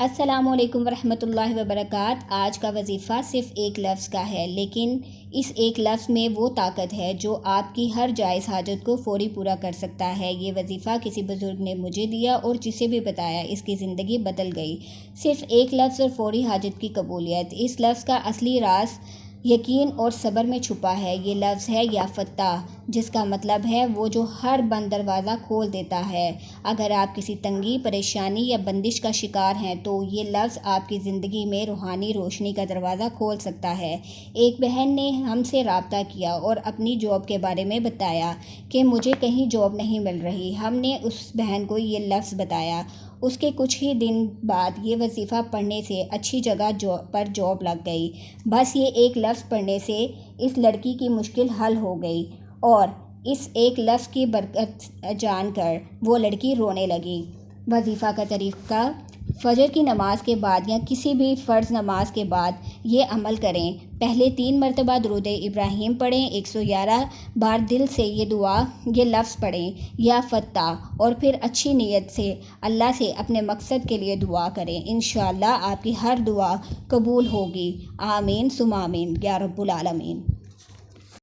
السلام علیکم ورحمۃ اللہ وبرکاتہ۔ آج کا وظیفہ صرف ایک لفظ کا ہے، لیکن اس ایک لفظ میں وہ طاقت ہے جو آپ کی ہر جائز حاجت کو فوری پورا کر سکتا ہے۔ یہ وظیفہ کسی بزرگ نے مجھے دیا اور جسے بھی بتایا اس کی زندگی بدل گئی۔ صرف ایک لفظ اور فوری حاجت کی قبولیت۔ اس لفظ کا اصلی راز یقین اور صبر میں چھپا ہے۔ یہ لفظ ہے یا فتاح، جس کا مطلب ہے وہ جو ہر بند دروازہ کھول دیتا ہے۔ اگر آپ کسی تنگی، پریشانی یا بندش کا شکار ہیں تو یہ لفظ آپ کی زندگی میں روحانی روشنی کا دروازہ کھول سکتا ہے۔ ایک بہن نے ہم سے رابطہ کیا اور اپنی جاب کے بارے میں بتایا کہ مجھے کہیں جاب نہیں مل رہی۔ ہم نے اس بہن کو یہ لفظ بتایا۔ اس کے کچھ ہی دن بعد یہ وظیفہ پڑھنے سے اچھی جگہ پر جاب لگ گئی۔ بس یہ ایک لفظ پڑھنے سے اس لڑکی کی مشکل حل ہو گئی اور اس ایک لفظ کی برکت جان کر وہ لڑکی رونے لگی۔ وظیفہ کا طریقہ: فجر کی نماز کے بعد یا کسی بھی فرض نماز کے بعد یہ عمل کریں۔ پہلے 3 مرتبہ درود ابراہیم پڑھیں، 111 بار دل سے یہ لفظ پڑھیں یا فتاح، اور پھر اچھی نیت سے اللہ سے اپنے مقصد کے لیے دعا کریں۔ انشاءاللہ آپ کی ہر دعا قبول ہوگی۔ آمین ثم آمین یا رب العالمین۔